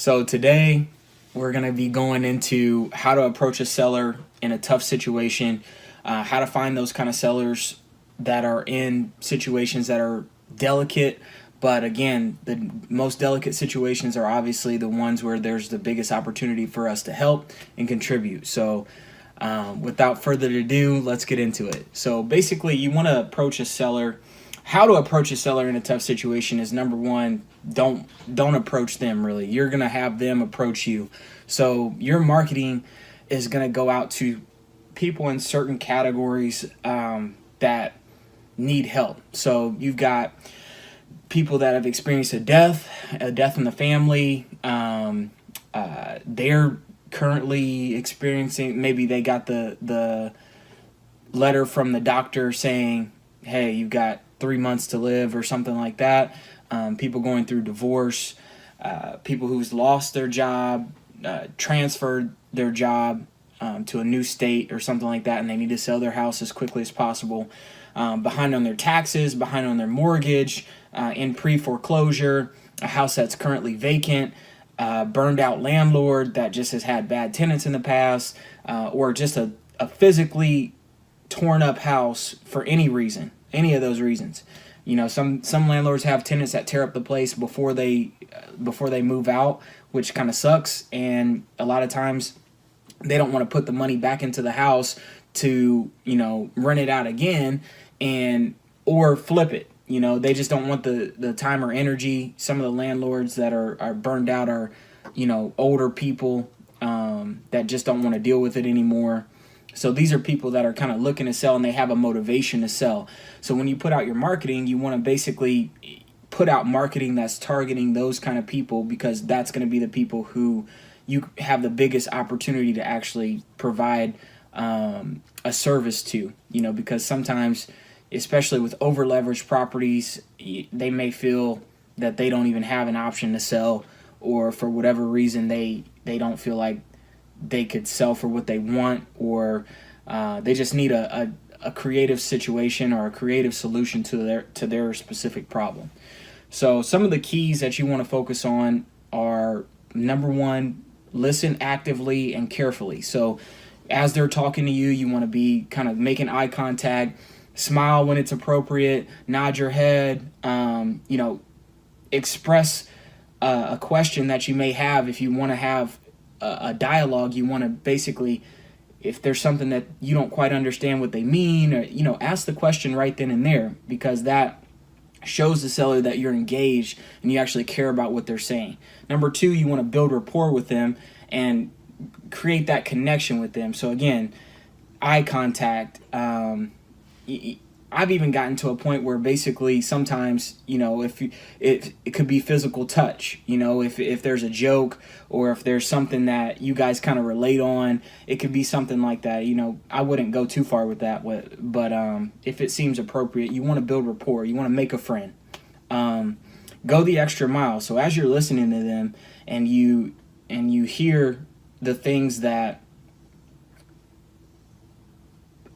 So today we're going to be going into how to approach a seller in a tough situation, how to find those kind of sellers that are in situations that are delicate. But again, the most delicate situations are obviously the ones where there's the biggest opportunity for us to help and contribute. So without further ado, let's get into it. So basically, you want to approach a seller. How to approach a seller in a tough situation is, number one, don't approach them really. You're going to have them approach you. So your marketing is going to go out to people in certain categories that need help. So you've got people that have experienced a death in the family. They're currently experiencing, maybe they got the letter from the doctor saying, hey, you've got 3 months to live or something like that. People going through divorce, people who's lost their job, transferred their job to a new state or something like that, and they need to sell their house as quickly as possible. Behind on their taxes, behind on their mortgage, in pre-foreclosure, a house that's currently vacant, burned out landlord that just has had bad tenants in the past, or just a physically torn up house for any reason, any of those reasons. You know, some landlords have tenants that tear up the place before they move out, which kind of sucks. And a lot of times they don't want to put the money back into the house to, you know, rent it out again or flip it. You know, they just don't want the time or energy. Some of the landlords that are burned out are, you know, older people that just don't want to deal with it anymore. So these are people that are kind of looking to sell and they have a motivation to sell. So when you put out your marketing, you want to basically put out marketing that's targeting those kind of people, because that's going to be the people who you have the biggest opportunity to actually provide a service to, you know, because sometimes, especially with over leveraged properties, they may feel that they don't even have an option to sell, or for whatever reason they don't feel like they could sell for what they want, or they just need a creative situation or a creative solution to their specific problem. So some of the keys that you want to focus on are, number one, listen actively and carefully. So as they're talking to you, you want to be kind of making eye contact, smile when it's appropriate, nod your head, you know, express a question that you may have. If you want to have a dialogue, you want to basically, if there's something that you don't quite understand what they mean, or, you know, ask the question right then and there, because that shows the seller that you're engaged and you actually care about what they're saying. Number two, you want to build rapport with them and create that connection with them. So again, eye contact. I've even gotten to a point where basically sometimes, you know, it could be physical touch. You know, if there's a joke or if there's something that you guys kind of relate on, it could be something like that. You know, I wouldn't go too far with that, but if it seems appropriate, you want to build rapport. You want to make a friend. Go the extra mile. So as you're listening to them and you hear the things that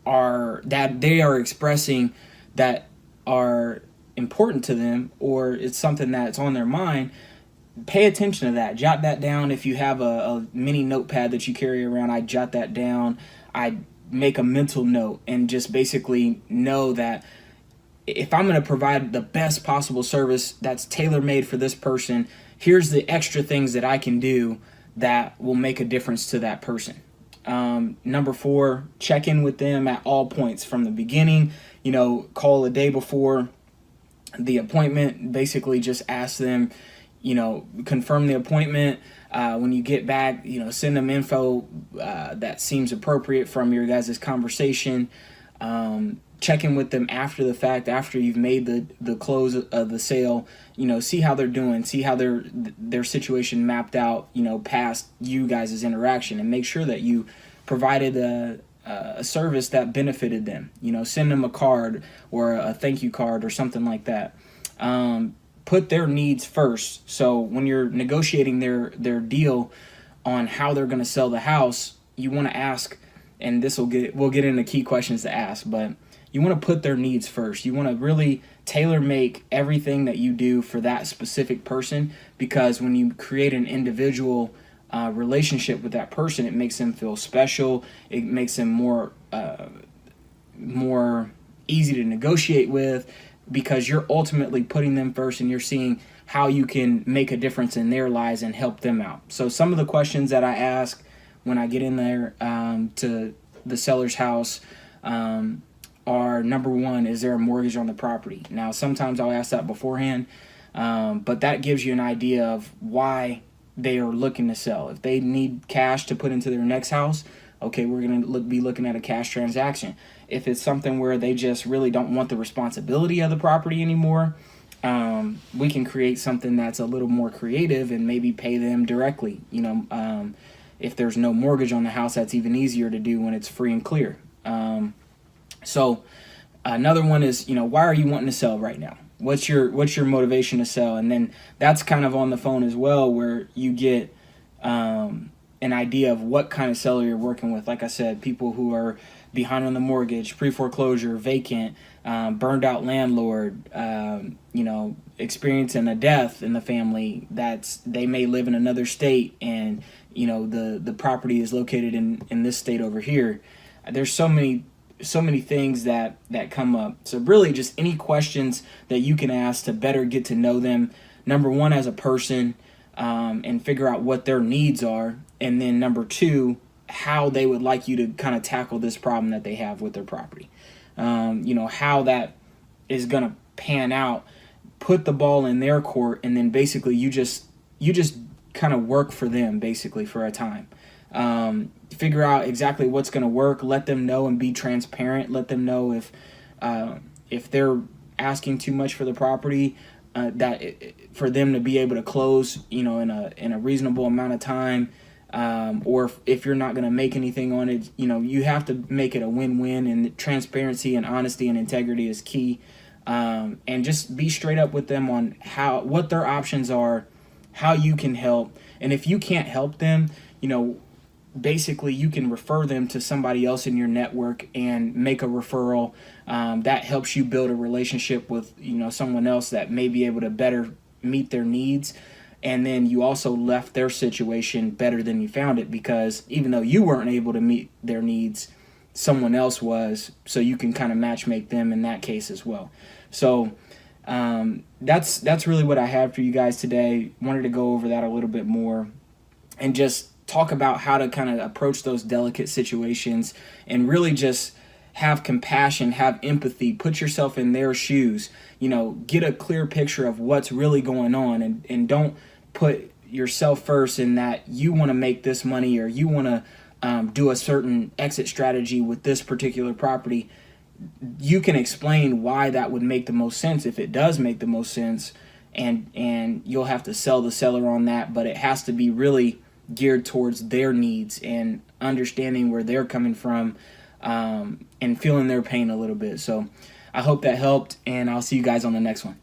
they are expressing that are important to them, or it's something that's on their mind, pay attention to that. Jot that down. If you have a mini notepad that you carry around, I jot that down. I make a mental note and just basically know that if I'm going to provide the best possible service that's tailor-made for this person, here's the extra things that I can do that will make a difference to that person. Number four, check in with them at all points from the beginning. You know, call a day before the appointment. Basically just ask them, you know, confirm the appointment. When you get back, you know, send them info that seems appropriate from your guys' conversation. Check in with them after the fact, after you've made the close of the sale. You know, see how they're doing, see how their situation mapped out, you know, past you guys' interaction, and make sure that you provided a service that benefited them. You know, send them a card or a thank you card or something like that. Put their needs first. So when you're negotiating their deal on how they're going to sell the house, you want to ask, and we'll get into key questions to ask, but you want to put their needs first. You want to really tailor make everything that you do for that specific person, because when you create an individual relationship with that person, it makes them feel special. It makes them more easy to negotiate with, because you're ultimately putting them first and you're seeing how you can make a difference in their lives and help them out. So some of the questions that I ask when I get in there to the seller's house are, number one, is there a mortgage on the property? Now, sometimes I'll ask that beforehand, but that gives you an idea of why they are looking to sell. If they need cash to put into their next house, okay, we're going to be looking at a cash transaction. If it's something where they just really don't want the responsibility of the property anymore, we can create something that's a little more creative and maybe pay them directly. If there's no mortgage on the house, that's even easier to do when it's free and clear. So another one is, why are you wanting to sell right now? What's your motivation to sell? And then that's kind of on the phone as well, where you get an idea of what kind of seller you're working with. Like I said, people who are behind on the mortgage, pre-foreclosure, vacant, burned out landlord, experiencing a death in the family, they may live in another state, and the property is located in this state over here. There's so many things that come up. So really just any questions that you can ask to better get to know them, number one, as a person, and figure out what their needs are, and then number two, how they would like you to kind of tackle this problem that they have with their property. How that is going to pan out, put the ball in their court, and then basically you just kind of work for them basically for a time. Figure out exactly what's going to work, let them know, and be transparent. Let them know if they're asking too much for the property, for them to be able to close, in a reasonable amount of time. Or if you're not going to make anything on it, you have to make it a win-win, and transparency and honesty and integrity is key. And just be straight up with them on what their options are, how you can help. And if you can't help them, basically you can refer them to somebody else in your network and make a referral. That helps you build a relationship with, someone else that may be able to better meet their needs. And then you also left their situation better than you found it, because even though you weren't able to meet their needs, someone else was, so you can kind of match make them in that case as well. So that's really what I have for you guys today. Wanted to go over that a little bit more and just talk about how to kind of approach those delicate situations and really just have compassion, have empathy, put yourself in their shoes, get a clear picture of what's really going on, and don't put yourself first in that you want to make this money, or you want to do a certain exit strategy with this particular property. You can explain why that would make the most sense if it does make the most sense, and you'll have to sell the seller on that, but it has to be really geared towards their needs and understanding where they're coming from, and feeling their pain a little bit. So I hope that helped, and I'll see you guys on the next one.